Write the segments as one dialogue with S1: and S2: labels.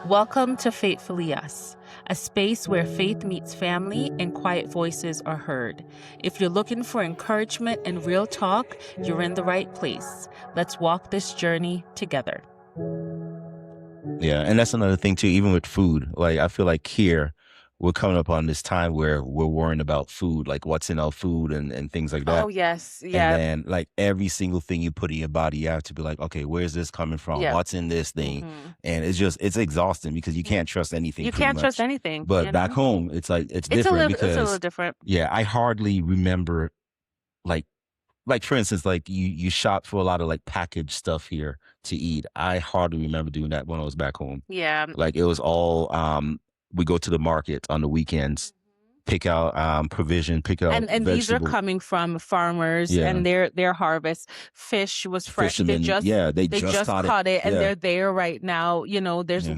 S1: Welcome to Faithfully Us, a space where faith meets family and quiet voices are heard. If you're looking for encouragement and real talk, you're in the right place. Let's walk this journey together.
S2: Yeah, and that's another thing too, even with food. Like I feel like here we're coming up on this time where we're worrying about food, like what's in our food and things like
S1: Oh,
S2: that.
S1: yes.
S2: And
S1: Yeah.
S2: then like every single thing you put in your body, you have to be like, okay, where's this coming from?
S1: Yeah.
S2: What's in this thing?
S1: hmm
S2: And it's exhausting because you can't trust anything
S1: You
S2: pretty
S1: can't trust
S2: much.
S1: anything,
S2: But back home, it's like it's different
S1: It's a little
S2: because
S1: different.
S2: yeah, I hardly remember like for instance, like you shop for a lot of like packaged stuff here to eat. I hardly remember doing that when I was back home.
S1: Yeah.
S2: Like it was all we go to the market on the weekends, pick out provision, pick out
S1: And these are
S2: vegetable.
S1: coming from farmers
S2: Yeah.
S1: and their harvest. Fish was fresh.
S2: Fishermen, yeah, they
S1: They
S2: just
S1: just
S2: caught it.
S1: caught it and
S2: Yeah.
S1: they're there right now.
S2: Yeah.
S1: There's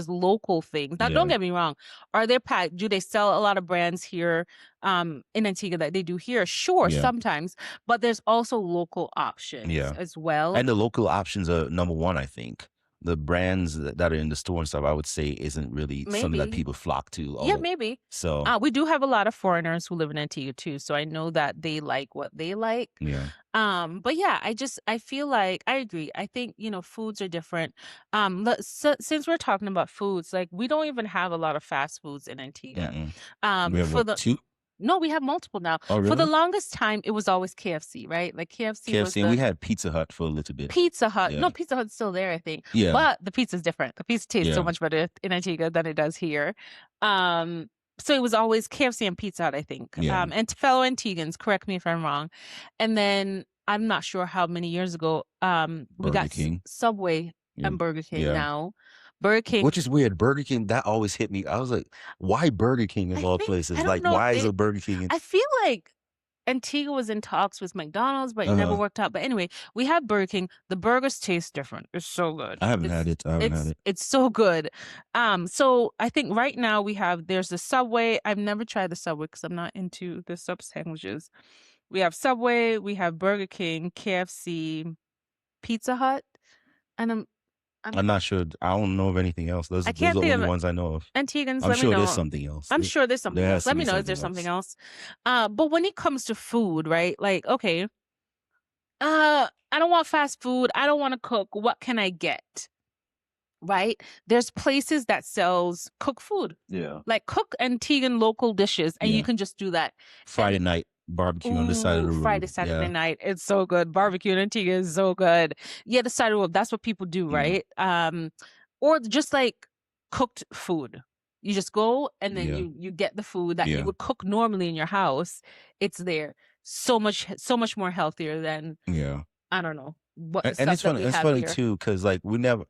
S1: local things. Now don't
S2: Yeah.
S1: get me wrong. Are there packed? Do they sell a lot of brands here in Antigua that they do here? Sure,
S2: Yeah.
S1: sometimes, but there's also local options
S2: Yeah.
S1: as well.
S2: And the local options are number one, I think. The brands that are in the store and stuff, I would say, isn't really something that
S1: Maybe.
S2: people flock to.
S1: Yeah,
S2: Although,
S1: maybe.
S2: so
S1: We do have a lot of foreigners who live in Antigua too, so I know that they like what they like.
S2: yeah.
S1: But yeah, I feel like I agree. I think, foods are different. Since we're talking about foods, like we don't even have a lot of fast foods in Antigua.
S2: Mm-mm. We have
S1: For
S2: what,
S1: the
S2: two?
S1: No, we have multiple now.
S2: Oh,
S1: For the
S2: really?
S1: longest time, it was always KFC, right? Like KFC was
S2: KFC, and we
S1: the
S2: had Pizza Hut for a little bit.
S1: Pizza Hut.
S2: Yeah.
S1: No, Pizza Hut's still there, I think.
S2: Yeah.
S1: But the pizza's different. The pizza tastes so
S2: Yeah.
S1: much better in Antigua than it does here. Um, so it was always KFC and Pizza Hut, I think.
S2: Yeah.
S1: And to fellow Antiguans, correct me if I'm wrong. And then I'm not sure how many years ago, we
S2: Burger
S1: got
S2: King.
S1: Subway
S2: Yeah.
S1: and Burger King
S2: Yeah.
S1: now. Burger King.
S2: Which is weird. Burger King, that always hit me. I was like, why Burger King of all
S1: I
S2: places?
S1: don't
S2: Like,
S1: know if
S2: why is a Burger King?
S1: I feel like Antigua was in talks with McDonald's, but it never
S2: Uh,
S1: worked out. But anyway, we have Burger King. The burgers taste different. It's so good.
S2: I haven't had it. I haven't had it.
S1: It's so good. So I think right now there's the Subway. I've never tried the Subway because I'm not into the sub sandwiches. We have Subway, we have Burger King, KFC, Pizza Hut, and
S2: I'm not sure. I don't know of anything else. Those
S1: I
S2: are
S1: can't
S2: the
S1: think
S2: only
S1: of
S2: ones I know of.
S1: Antigans.
S2: I'm
S1: Let me
S2: sure there's
S1: know.
S2: something else.
S1: I'm sure there's something
S2: There
S1: else.
S2: has to
S1: Let
S2: be
S1: me know if
S2: something
S1: there's something
S2: else.
S1: else. But when it comes to food, right? Like, okay, I don't want fast food. I don't want to cook. What can I get? Right? There's places that sells cooked food,
S2: Yeah.
S1: like cook Antiguan local dishes, and you
S2: Yeah.
S1: can just do that.
S2: Friday
S1: And
S2: night barbecue on the side of the road.
S1: Friday, Saturday
S2: Yeah.
S1: night, it's so good. Barbecue in Antigua is so good. Yeah, the side of the road. That's what people do,
S2: Yeah.
S1: right? Or just like cooked food. You just go and then
S2: Yeah.
S1: you get the food that you
S2: Yeah.
S1: would cook normally in your house. It's there. So much more healthier than
S2: Yeah.
S1: I don't know what the
S2: And
S1: stuff
S2: it's
S1: that
S2: funny.
S1: we
S2: It's
S1: have
S2: funny
S1: here.
S2: too, because like we never.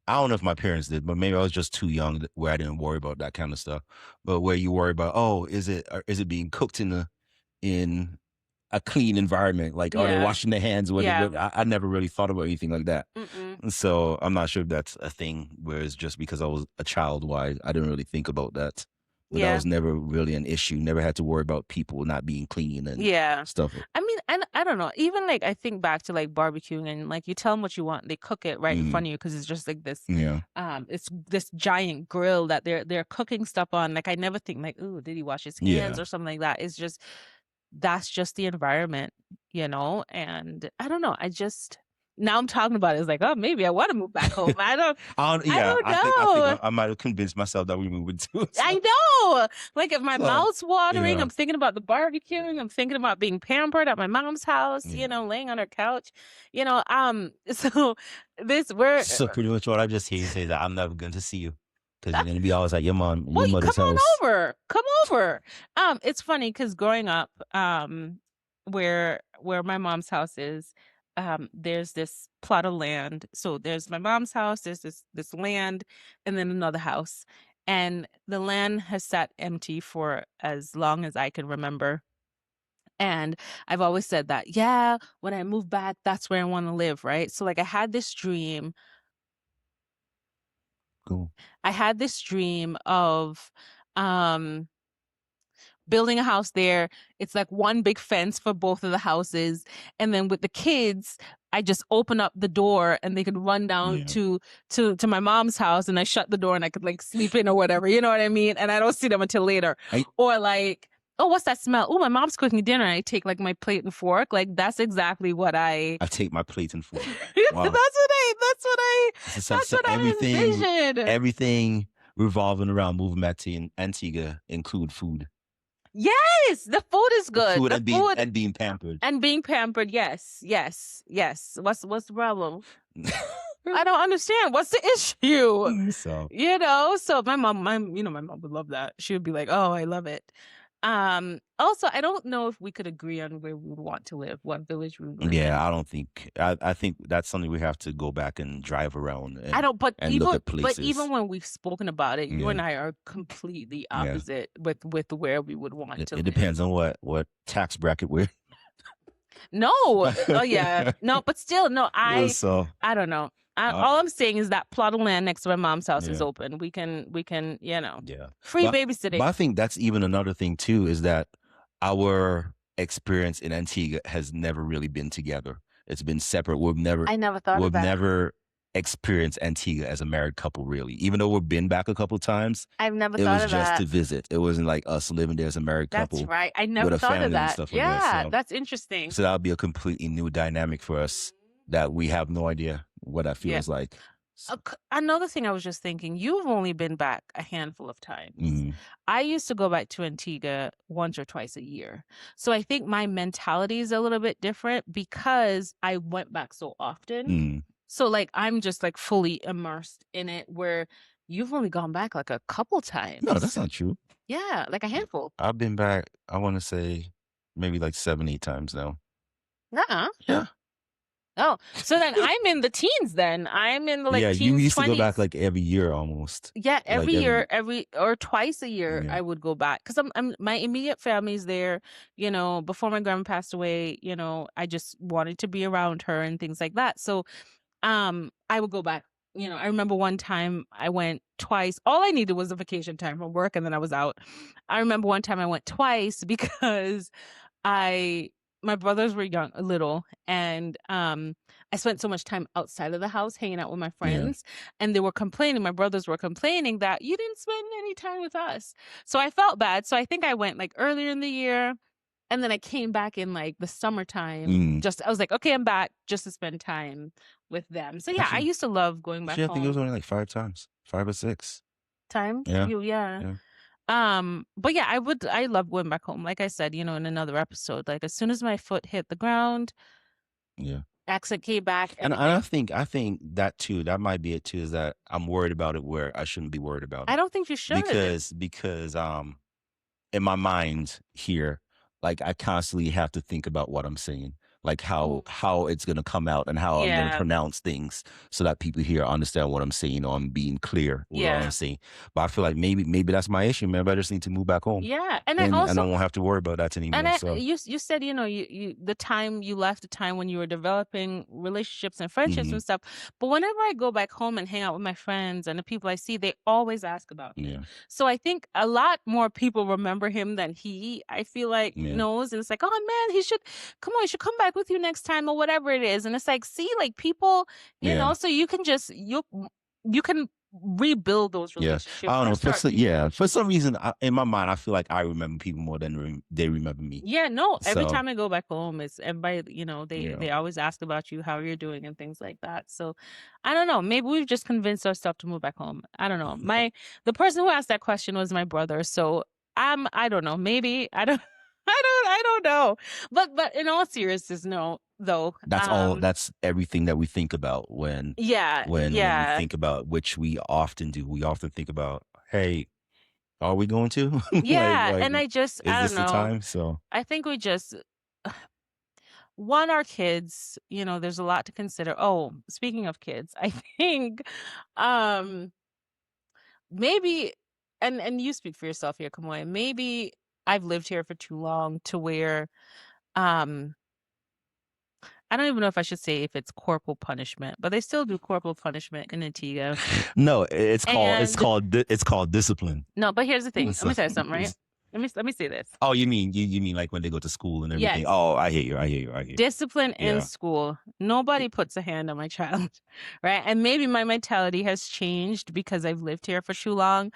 S2: I don't know if my parents did, but maybe I was just too young where I didn't worry about that kind of stuff. But where you worry about, oh, is it being cooked in a clean environment? Like, are they
S1: Yeah.
S2: washing their hands?
S1: Yeah.
S2: I never really thought about anything like that.
S1: Mm-mm.
S2: So I'm not sure if that's a thing. Whereas just because I was a child, why I didn't really think about that. But that
S1: Yeah.
S2: was never really an issue. Never had to worry about people not being clean and
S1: Yeah.
S2: stuff.
S1: I mean, and I don't know. Even like I think back to like barbecuing and like you tell them what you want, they cook it right in front of you because it's just like this.
S2: Yeah.
S1: It's this giant grill that they're cooking stuff on. Like I never think like, ooh, did he wash his hands
S2: Yeah.
S1: or something like that? It's just that's just the environment, And I don't know. Now I'm talking about it. It's like, oh, maybe I want to move back home. I don't
S2: Yeah,
S1: know.
S2: I think I might have convinced myself that we moving too.
S1: I know. Like if my
S2: So,
S1: mouth's watering,
S2: yeah.
S1: I'm thinking about the barbecuing. I'm thinking about being pampered at my mom's house,
S2: Yeah.
S1: laying on her couch. So we're
S2: So pretty much what I just hear you say that I'm never going to see you because you're going to be always at your
S1: well,
S2: mother's
S1: come on
S2: house.
S1: over. Come over. It's funny because growing up, where my mom's house is, there's this plot of land. So there's my mom's house, there's this land, and then another house. And the land has sat empty for as long as I can remember. And I've always said that, yeah, when I move back, that's where I want to live, right? So like I had this dream.
S2: Cool.
S1: I had this dream of building a house there. It's like one big fence for both of the houses. And then with the kids, I just open up the door and they could run down
S2: Yeah.
S1: to my mom's house, and I shut the door and I could like sleep in or whatever. You know what I mean? And I don't see them until later.
S2: I
S1: Or like, oh, what's that smell? Oh, my mom's cooking dinner. I take like my plate and fork. Like that's exactly what I
S2: take my plate and fork.
S1: that's
S2: Wow.
S1: that's what I envisioned.
S2: Everything revolving around moving back to Antigua include food.
S1: Yes, the food is good.
S2: Food
S1: The
S2: and
S1: food
S2: being pampered.
S1: and being pampered. Yes, yes, yes. What's the problem? I don't understand. What's the issue?
S2: So
S1: You know, so my mom would love that. She would be like, "Oh, I love it." Also, I don't know if we could agree on where we would want to live, what village we would live in.
S2: yeah, I don't think I think that's something we have to go back and drive around and
S1: I don't, but
S2: and
S1: even
S2: look at places.
S1: but even when we've spoken about it, you
S2: Yeah.
S1: and I are completely
S2: Yeah.
S1: opposite with where we would want to
S2: It
S1: live.
S2: depends on what tax bracket we're.
S1: No. Oh yeah. No, but still, no,
S2: So
S1: I don't know. All I'm saying is that plot of land next to my mom's house is
S2: Yeah.
S1: open. We can,
S2: yeah.
S1: free
S2: But
S1: babysitting.
S2: I think that's even another thing too, is that our experience in Antigua has never really been together. It's been separate.
S1: I never thought of
S2: We've
S1: that.
S2: never experienced Antigua as a married couple, really. Even though we've been back a couple times,
S1: I've never
S2: it
S1: thought
S2: was
S1: of
S2: just
S1: that.
S2: to visit. It wasn't like us living there as a married couple.
S1: That's right. I never
S2: with a
S1: thought
S2: family
S1: of
S2: and
S1: that.
S2: stuff like
S1: Yeah,
S2: that, so-
S1: that's interesting.
S2: So that would be a completely new dynamic for us that we have no idea what that feels like.
S1: Another thing I was just thinking, you've only been back a handful of times.
S2: Mhm.
S1: I used to go back to Antigua once or twice a year. So I think my mentality is a little bit different because I went back so often.
S2: Mm.
S1: So like I'm just like fully immersed in it, where you've only gone back like a couple times.
S2: No, that's not true.
S1: Yeah, like a handful.
S2: I've been back, I want to say maybe like 7, 8 times now.
S1: Uh-uh.
S2: Yeah.
S1: Oh, so then I'm in the teens then. I'm in the like
S2: yeah,
S1: teens,
S2: you used
S1: 20s.
S2: to go back like every year almost.
S1: Yeah, every
S2: Like,
S1: year, or twice a year,
S2: Yeah.
S1: I would go back because I'm my immediate family's there. You know, before my grandma passed away, you know, I just wanted to be around her and things like that. So, I would go back. You know, I remember one time I went twice. All I needed was a vacation time from work, and then I was out. I remember one time I went twice because my brothers were little, and I spent so much time outside of the house hanging out with my friends, and they were complaining. My brothers were complaining that you didn't spend any time with us. So I felt bad. So I think I went like earlier in the year, and then I came back in like the summertime. I was like, okay, I'm back just to spend time with them. So yeah, I
S2: Actually-
S1: used to love going back
S2: Actually, I
S1: home.
S2: think it was only like 5 times, 5 or 6.
S1: Times?
S2: Yeah.
S1: Yeah. But yeah, I love going back home. Like I said, you know, in another episode, like as soon as my foot hit the ground,
S2: Yeah.
S1: accent came back.
S2: And I think that too, that might be it too, is that I'm worried about it where I shouldn't be worried about it.
S1: I don't think you should.
S2: Because in my mind here, like I constantly have to think about what I'm saying, like how it's gonna come out and how I'm gonna pronounce things so that people here understand what I'm saying, or I'm being clear with what I'm saying. But I feel like maybe that's my issue. Maybe I just need to move back home.
S1: Yeah, and
S2: I
S1: I also
S2: won't have to worry about that anymore. So
S1: you said, you know, you the time you left, the time when you were developing relationships and friendships and stuff. But whenever I go back home and hang out with my friends and the people I see, they always ask about me.
S2: Yeah.
S1: So I think a lot more people remember him than I feel like knows. And it's like, oh man, he should come back with you next time or whatever it is. And it's like, see, like people, you know, so you can just you can rebuild those relationships.
S2: I don't know. For some reason, in my mind, I feel like I remember people more than they remember me.
S1: Yeah, no. Every
S2: So-
S1: time I go back home, it's everybody. You know, they always ask about you, how you're doing, and things like that. So, I don't know. Maybe we've just convinced ourselves to move back home. I don't know. The person who asked that question was my brother. So I don't know. Maybe I don't. I don't know. But in all seriousness, no. Though
S2: That's all. That's everything that we think about when we think about, which we often do. We often think about, hey, are we going to?
S1: Yeah, and I just, I
S2: is
S1: don't
S2: this
S1: know.
S2: the time? So
S1: I think we just our kids, you know, there's a lot to consider. Oh, speaking of kids, I think maybe and you speak for yourself here, Kamoy. Maybe I've lived here for too long to where I don't even know if I should say if it's corporal punishment, but they still do corporal punishment in Antigua.
S2: no, it's called discipline.
S1: No, but here's the thing. Let me tell you something, right? Let me say this.
S2: Oh, you mean like when they go to school and everything?
S1: Yes.
S2: Oh, I hear you. I hear you. I hear you.
S1: Discipline in
S2: Yeah.
S1: school. Nobody puts a hand on my child, right? And maybe my mentality has changed because I've lived here for too long.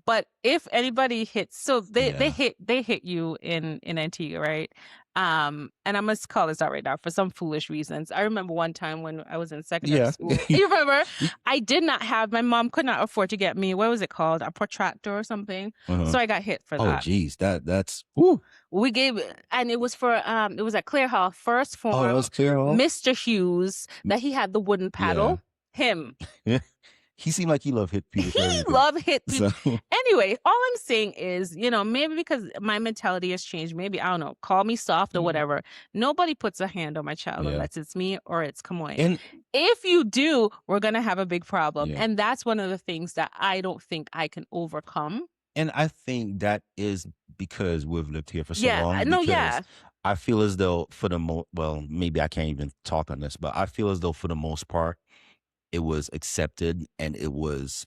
S1: But if anybody hits, so
S2: Yeah.
S1: they hit you in Antigua, right? And I must call this out right now for some foolish reasons. I remember one time when I was in secondary
S2: Yeah.
S1: school. You remember? I did not have my mom could not afford to get me, what was it called? A protractor or something.
S2: Uh-huh.
S1: So I got hit for
S2: Oh,
S1: that.
S2: geez. That's whoo.
S1: We gave and it was at Clear Hall, first
S2: Oh, that
S1: form,
S2: was clear. Oh,
S1: Mr. Hughes, that he had the wooden
S2: yeah.
S1: paddle. Him.
S2: He seemed like he loved hit people
S1: He
S2: for everything.
S1: love hit
S2: So
S1: people. Anyway, all I'm saying is, maybe because my mentality has changed, maybe I don't know, call me soft or
S2: yeah.
S1: whatever. Nobody puts a hand on my child
S2: Yeah.
S1: unless it's me or it's Kamoy.
S2: And
S1: If you do, we're gonna have a big problem.
S2: yeah.
S1: And that's one of the things that I don't think I can overcome.
S2: And I think that is because we've lived here for so
S1: Yeah,
S2: long.
S1: no,
S2: Because
S1: yeah,
S2: I feel as though for the well, maybe I can't even talk on this, but I feel as though for the most part, it was accepted and it was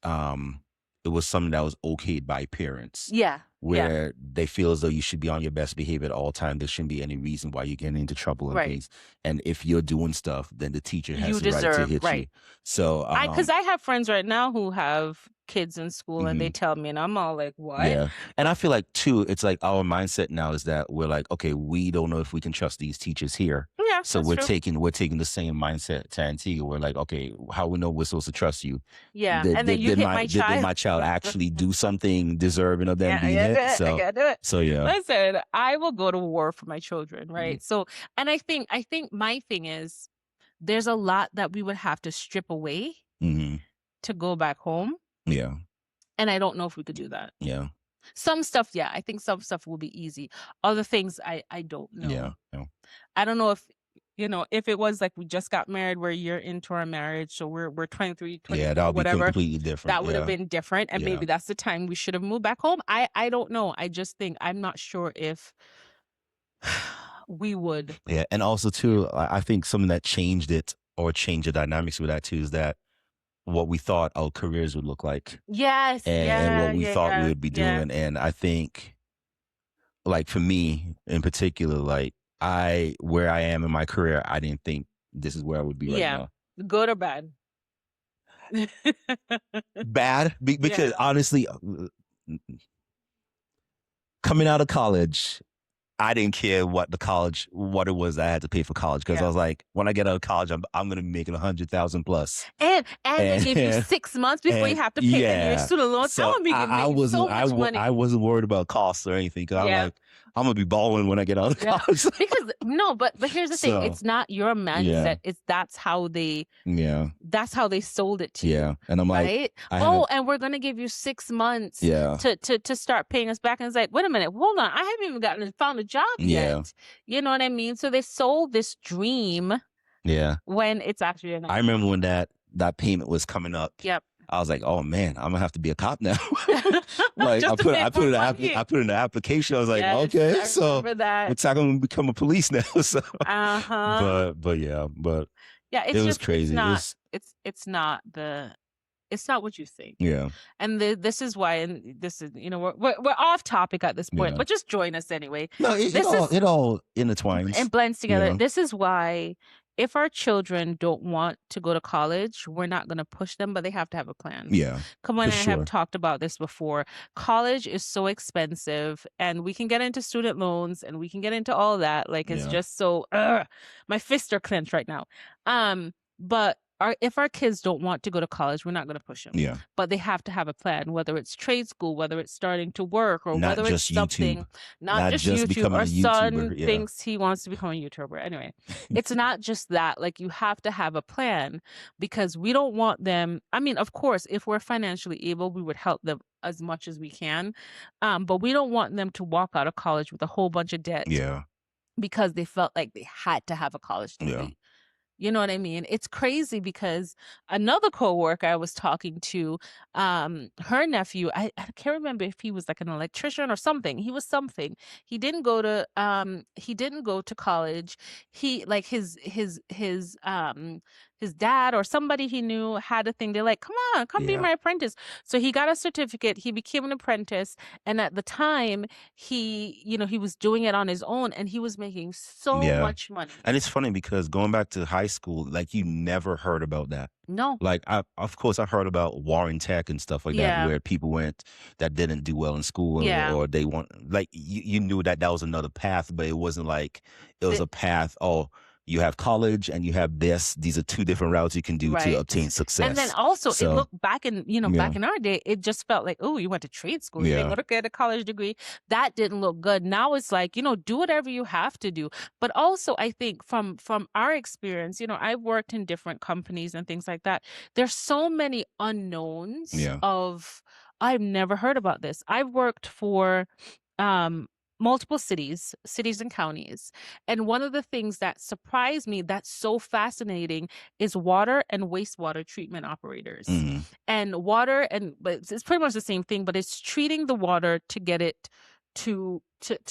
S2: something that was okayed by parents,
S1: yeah, yeah,
S2: where they feel as though you should be on your best behavior at all times. There shouldn't be any reason why you're getting into trouble and
S1: right.
S2: things. And if you're doing stuff, then the teacher has
S1: You
S2: the right to
S1: deserve,
S2: hit you.
S1: right.
S2: So
S1: Because I have friends right now who have kids in school and they
S2: mhm.
S1: tell me, and I'm all like, what?
S2: Yeah. And I feel like too, it's like our mindset now is that we're like, okay, we don't know if we can trust these teachers here.
S1: Yeah,
S2: So
S1: that's true.
S2: we're taking the same mindset to Antigua. We're like, okay, how we know we're supposed to trust you?
S1: Yeah. And then you hit my
S2: Did
S1: child.
S2: my child actually do something deserving of them
S1: Yeah, I
S2: being
S1: gotta do
S2: hit?
S1: it. I gotta do it.
S2: So yeah.
S1: Listen, I will go to war for my children,
S2: Mhm.
S1: right? So, and I think my thing is there's a lot that we would have to strip away
S2: Mhm.
S1: to go back home.
S2: Yeah.
S1: And I don't know if we could do that.
S2: Yeah.
S1: Some stuff, yeah, I think some stuff will be easy. Other things, I don't
S2: Yeah.
S1: know.
S2: Yeah.
S1: I don't know if it was like we just got married, we're a year into our marriage, so we're 23,
S2: Yeah,
S1: 24,
S2: that would be
S1: whatever,
S2: completely different.
S1: that would have
S2: Yeah.
S1: been different. And
S2: Yeah.
S1: maybe that's the time we should have moved back home. I don't know. I just think I'm not sure if we would.
S2: Yeah. And also too, I think something that changed it or changed the dynamics with that too is that what we thought our careers would look like
S1: Yes,
S2: and
S1: yeah,
S2: what we
S1: yeah,
S2: thought we
S1: yeah,
S2: would be
S1: yeah,
S2: doing. And I think, like for me in particular, like where I am in my career, I didn't think this is where I would be right
S1: yeah.
S2: now.
S1: Good or bad?
S2: Bad, because
S1: Yeah,
S2: honestly, coming out of college, I didn't care what it was that I had to pay for college because I
S1: yeah.
S2: was like, when I get out of college, I'm gonna be making 100,000 plus,
S1: And they
S2: and
S1: give you 6 months before you
S2: and
S1: have to pay and your
S2: yeah.
S1: student loans. I'm
S2: So
S1: gonna be making so much
S2: I
S1: money.
S2: wasn't worried about costs or anything because I'm
S1: Yeah.
S2: like, I'm gonna be balling when I get out of
S1: Yeah.
S2: college.
S1: Because no, but here's the thing.
S2: So
S1: It's not your
S2: yeah,
S1: mindset. It's
S2: yeah,
S1: that's how they sold it to
S2: yeah.
S1: you.
S2: And I'm like,
S1: Right?
S2: I
S1: Oh,
S2: have
S1: and we're gonna give you 6 months
S2: yeah,
S1: to start paying us back. And it's like, wait a minute, hold on. I haven't even found a job
S2: yeah,
S1: yet. You know what I mean? So they sold this dream
S2: yeah.
S1: when it's actually a
S2: I
S1: nightmare.
S2: remember when that payment was coming up.
S1: Yep.
S2: I was like, oh man, I'm gonna have to be a cop now. Like
S1: Just to pay
S2: I
S1: more
S2: put
S1: money.
S2: I put in the application. I was like,
S1: Yes,
S2: okay,
S1: I
S2: so
S1: remember that.
S2: looks like I'm gonna become a police now. So,
S1: Uh-huh.
S2: but yeah, but
S1: Yeah,
S2: it
S1: it's
S2: was
S1: just it's
S2: crazy.
S1: not it's not the it's not what you think.
S2: Yeah,
S1: And this is why, and this is, we're off topic at this point,
S2: yeah.
S1: but just join us anyway.
S2: No,
S1: This is
S2: it all intertwines.
S1: and blends together.
S2: Yeah,
S1: This is why if our children don't want to go to college, we're not going to push them, but they have to have a plan.
S2: yeah,
S1: Come on,
S2: for
S1: I have
S2: sure.
S1: talked about this before. College is so expensive, and we can get into student loans, and we can get into all that. Like it's
S2: Yeah,
S1: just so. My fists are clenched right now. But if our kids don't want to go to college, we're not going to push them.
S2: yeah.
S1: But they have to have a plan, whether it's trade school, whether it's starting to work, or
S2: Not
S1: whether it's
S2: just
S1: something,
S2: YouTube,
S1: not
S2: not
S1: just
S2: just
S1: YouTube.
S2: becoming
S1: Our
S2: a
S1: son
S2: YouTuber. Yeah,
S1: thinks he wants to become a YouTuber. Anyway, it's not just that. Like you have to have a plan because we don't want them. I mean, of course, if we're financially able, we would help them as much as we can. But we don't want them to walk out of college with a whole bunch of debt
S2: yeah,
S1: because they felt like they had to have a college
S2: yeah,
S1: degree. You know what I mean? It's crazy because another coworker I was talking to, her nephew, I can't remember if he was like an electrician or something. He was something. He didn't go to college. He like his his dad or somebody he knew had a thing. They're like, come on, come be
S2: Yeah.
S1: my apprentice. So he got a certificate, he became an apprentice. And at the time, he was doing it on his own and he was making so
S2: Yeah.
S1: much money.
S2: And it's funny because going back to high school, like you never heard about that.
S1: No.
S2: Like of course I heard about Warren Tech and stuff like that,
S1: Yeah.
S2: where people went that didn't do well in school
S1: Yeah.
S2: or they want like you knew that that was another path, but it wasn't like it was
S1: The-
S2: a path. Oh, you have college and you have this. These are two different routes you can do to
S1: Right.
S2: obtain
S1: And then
S2: success.
S1: also it
S2: So
S1: looked back in,
S2: yeah,
S1: back in our day, it just felt like, oh, you went to trade school. You didn't
S2: yeah,
S1: go to get a college degree. That didn't look good. Now it's like, do whatever you have to do. But also I think from our experience, I've worked in different companies and things like that. There's so many unknowns
S2: yeah,
S1: of I've never heard about this. I've worked for um multiple cities and counties. And one of the things that surprised me that's so fascinating is water and wastewater treatment operators.
S2: hmm,
S1: And but it's pretty much the same thing, but it's treating the water to get it to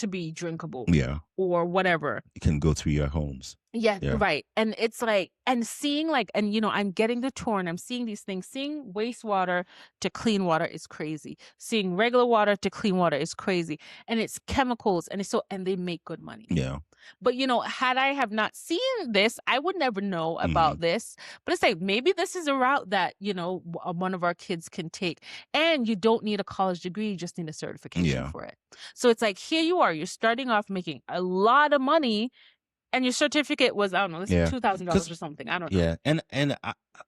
S1: be drinkable
S2: yeah.
S1: or whatever.
S2: It can go through your homes.
S1: Yeah,
S2: Yeah,
S1: right. And it's like, and seeing like, and I'm getting the tour and I'm seeing these things. Seeing wastewater to clean water is crazy. Seeing regular water to clean water is crazy. And it's chemicals and and they make good money.
S2: yeah,
S1: But had I have not seen this, I would never know
S2: hmm,
S1: about this. But it's like maybe this is a route that one of our kids can take, and you don't need a college degree; you just need a certification
S2: yeah.
S1: for it. So it's like here you are, you're starting off making a lot of money, and your certificate was I don't know, let's say
S2: Yeah,
S1: $2,000
S2: because
S1: or something. I don't know.
S2: yeah, and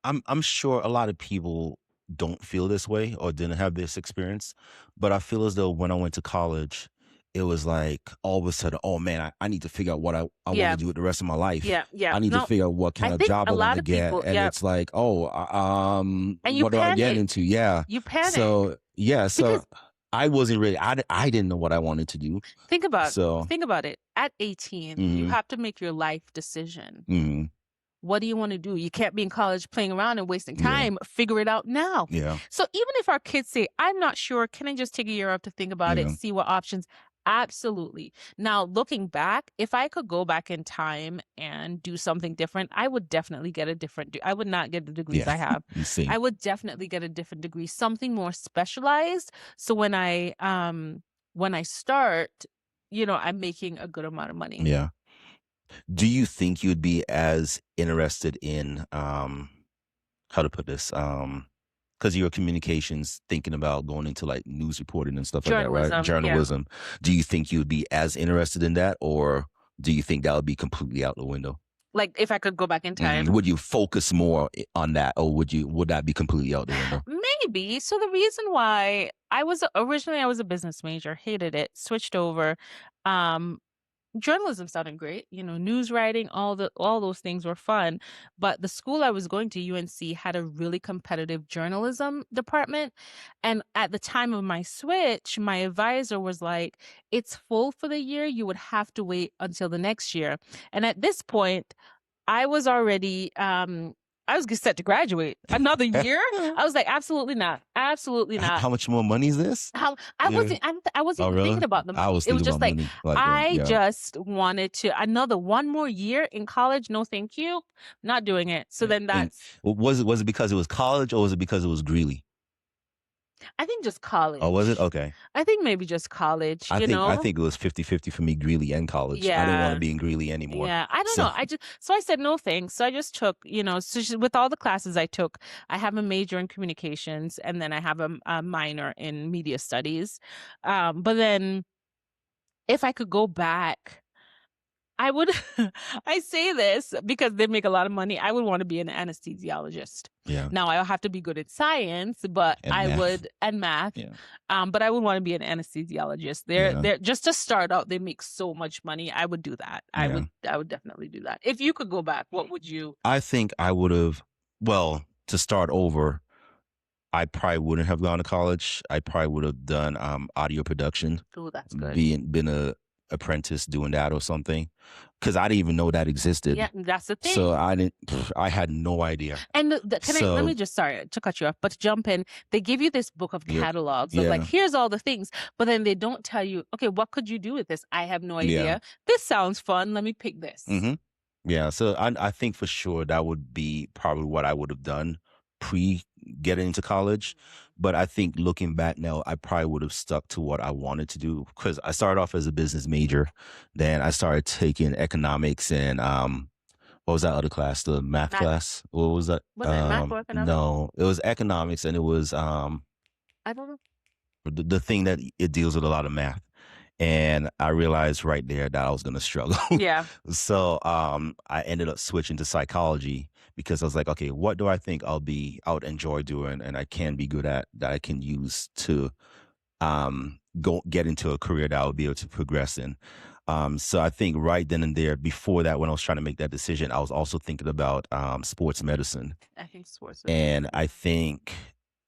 S2: I'm sure a lot of people don't feel this way or didn't have this experience, but I feel as though when I went to college, it was like all of a sudden, oh man, I need to figure out what I want to
S1: Yeah,
S2: do with the rest of my life.
S1: yeah, yeah.
S2: I need to
S1: No,
S2: figure out what
S1: I
S2: kind of
S1: think
S2: job
S1: a
S2: I want
S1: lot
S2: to
S1: of
S2: get,
S1: people,
S2: and
S1: yeah,
S2: it's like, oh,
S1: and you
S2: what do I get
S1: panic.
S2: into? Yeah,
S1: You panic
S2: so yeah, so
S1: because
S2: I wasn't really, I didn't know what I wanted to do,
S1: think about
S2: so
S1: think about it. At 18, you
S2: mm,
S1: have to make your life decision.
S2: mm,
S1: What do you want to do? You can't be in college playing around and wasting
S2: yeah,
S1: time. Figure it out now.
S2: yeah,
S1: So even if our kids say, I'm not sure, can I just take a year off to think about it,
S2: yeah,
S1: see what options? Absolutely. Now, looking back, if I could go back in time and do something different, I would definitely get a different, I would not get the degrees
S2: yeah.
S1: I have.
S2: You see,
S1: I would definitely get a different degree, something more specialized. So when I start, I'm making a good amount of money.
S2: yeah. Do you think you'd be as interested in, how to put this? Because you're communications, thinking about going into like news reporting and stuff like that, right?
S1: Journalism, yeah.
S2: Journalism. Do you think you'd be as interested in that, or do you think that would be completely out the window?
S1: Like if I could go back in time.
S2: Would you focus more on that, or would that be completely out the window?
S1: Maybe. So the reason why I was a business major, hated it, switched over. Um, Journalism sounded great, news writing, all those things were fun. But the school I was going to, UNC, had a really competitive journalism department. And at the time of my switch, my advisor was like, it's full for the year. You would have to wait until the next year. And at this point, I was already I was set to graduate another year. I was like, absolutely not. Absolutely not.
S2: How much more money is this?
S1: How
S2: Yeah.
S1: I wasn't
S2: Oh,
S1: even
S2: really?
S1: thinking about the
S2: I
S1: money.
S2: was
S1: It was
S2: thinking
S1: just
S2: about
S1: like
S2: money. Like,
S1: I
S2: yeah,
S1: just wanted to another one more year in college. No, thank you. Not doing it. So
S2: yeah.
S1: then
S2: And
S1: that's
S2: was it because it was college, or was it because it was Greeley?
S1: I think just
S2: Oh, was it?
S1: college.
S2: Okay.
S1: I think maybe just college,
S2: I think it was 50-50 for me, Greeley and college. I didn't wanna
S1: Yeah.
S2: be in Greeley anymore.
S1: Yeah, I don't
S2: So
S1: know. So I said no thanks. So I just took, with all the classes I took, I have a major in communications and then I have a minor in media studies. But then if I could go back, I would, I say this because they make a lot of money. I would want to be an anesthesiologist.
S2: yeah,
S1: Now I'll have to be good at science, but
S2: and math.
S1: and math.
S2: Yeah,
S1: But I would want to be an anesthesiologist.
S2: yeah,
S1: They're just to start out, they make so much money. I would do that.
S2: yeah.
S1: I would definitely do that. If you could go back, what would you
S2: I think I would've well, to start over, I probably wouldn't have gone to college. I probably would have done audio production,
S1: do? That's good.
S2: been a apprentice doing that or something, because I didn't even know that existed.
S1: Yeah, that's the
S2: So
S1: thing.
S2: I had no idea.
S1: And let me
S2: So
S1: just, sorry to cut you off, but to jump in, they give you this book of
S2: yeah,
S1: catalogs of like,
S2: yeah,
S1: here's all the things, but then they don't tell you, okay, what could you do with this? I have no
S2: yeah.
S1: idea. This sounds fun. Let me pick this.
S2: Hmm. Yeah, so I think for sure that would be probably what I would have done pre getting into college. But I think looking back now, I probably would have stuck to what I wanted to do because I started off as a business major. Then I started taking economics and what was that other class? The math
S1: Math,
S2: class? What was that?
S1: wasn't it math or economics?
S2: No, it was economics and it was
S1: I don't know.
S2: the thing that it deals with a lot of math. And I realized right there that I was going to struggle.
S1: Yeah,
S2: So I ended up switching to psychology because I was like, okay, what do I think I would enjoy doing and I can be good at that I can use to go get into a career that I would be able to progress in. So I think right then and there, before that, when I was trying to make that decision, I was also thinking about sports medicine.
S1: I think sports would be.
S2: And I think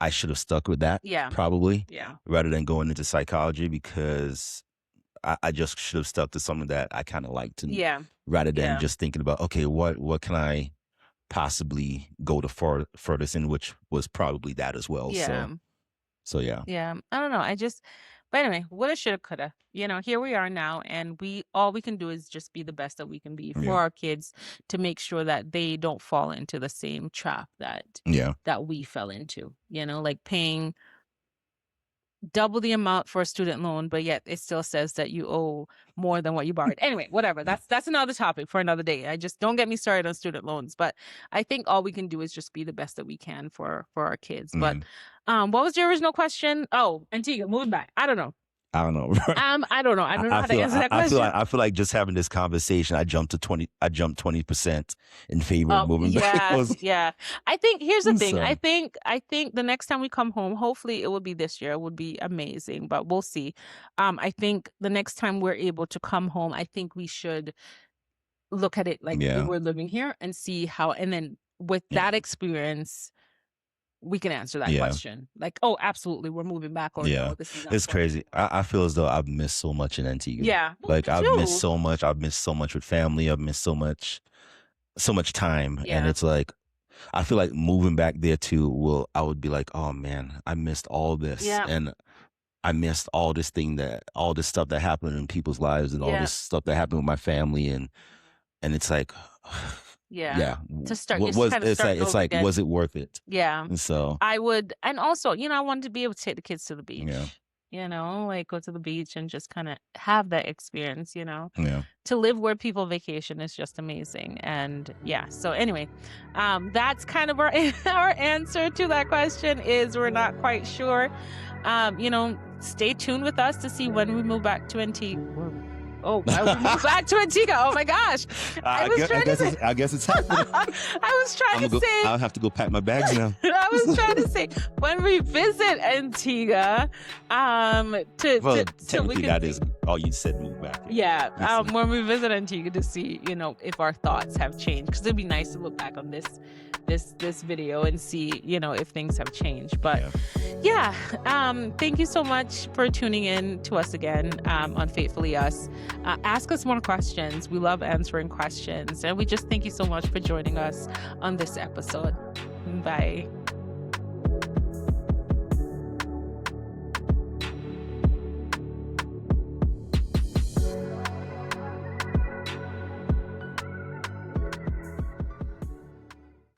S2: I should have stuck with that
S1: Yeah,
S2: probably
S1: yeah,
S2: rather than going into psychology because I just should have stuck to something that I kind of liked and
S1: yeah,
S2: rather than
S1: yeah,
S2: just thinking about, okay, what can I possibly go to furthest in, which was probably that as well.
S1: yeah.
S2: So yeah.
S1: Yeah, I don't know. But anyway, woulda, shoulda, coulda. Here we are now, and all we can do is just be the best that we can be for
S2: Yeah.
S1: our kids to make sure that they don't fall into the same trap
S2: Yeah.
S1: that we fell into. Like paying double the amount for a student loan, but yet it still says that you owe more than what you borrowed. Anyway, whatever. That's another topic for another day. I just don't get me started on student loans. But I think all we can do is just be the best that we can for our kids. But
S2: Mhm.
S1: what was your original question? Oh, Antigua, moving back. I don't know.
S2: I don't know.
S1: I don't know. I don't know how to answer that question.
S2: I feel like just having this conversation, I jumped 20% in favor of
S1: Oh,
S2: moving back.
S1: yeah, yeah. I think here's the thing. I
S2: So
S1: think I think the next time we come home, hopefully it will be this year. It would be amazing, but we'll see. I think the next time we're able to come home, I think we should look at it like
S2: yeah.
S1: we're living here and see how, and then with
S2: Yeah.
S1: that experience, we can answer that
S2: Yeah.
S1: question. Like, oh, absolutely, we're moving back, or
S2: Yeah.
S1: no, this is not
S2: It's
S1: for us.
S2: crazy. I feel as though I've missed so much in Antigua.
S1: Yeah, well,
S2: Like
S1: me
S2: I've missed
S1: too.
S2: so much. I've missed so much with family. I've missed so much time. And
S1: Yeah,
S2: it's like I feel like moving back there too I would be like, oh man, I missed all this.
S1: yeah,
S2: And I missed all this stuff that happened in people's lives and all
S1: yeah,
S2: this stuff that happened with my family and it's like
S1: yeah.
S2: yeah,
S1: To start,
S2: what
S1: just
S2: was
S1: kind of starting
S2: it's
S1: over
S2: like
S1: again.
S2: was it worth it?
S1: Yeah.
S2: And so
S1: I would, and also, I wanted to be able to take the kids to the
S2: yeah.
S1: beach, like go to the beach and just kind of have that experience,
S2: Yeah.
S1: to live where people vacation is just amazing. And yeah, so anyway, that's kind of our, our answer to that question is we're not quite sure. Stay tuned with us to see when we move back to Antigua. Oh, when we move back to Antigua. Oh my gosh. I was trying to say,
S2: I guess it's happening.
S1: I was trying to say,
S2: I'll have to go pack my bags now.
S1: I was trying to say when we visit Antigua,
S2: Well,
S1: so we
S2: technically
S1: can
S2: that
S1: see,
S2: is all you said move back.
S1: yeah,
S2: That's it.
S1: when we visit Antigua to see, if our thoughts have changed, because it'd be nice to look back on this video and see, if things have changed. But
S2: Yeah.
S1: yeah, thank you so much for tuning in to us again on Faithfully Us. Ask us more questions. We love answering questions, and we just thank you so much for joining us on this episode. Bye.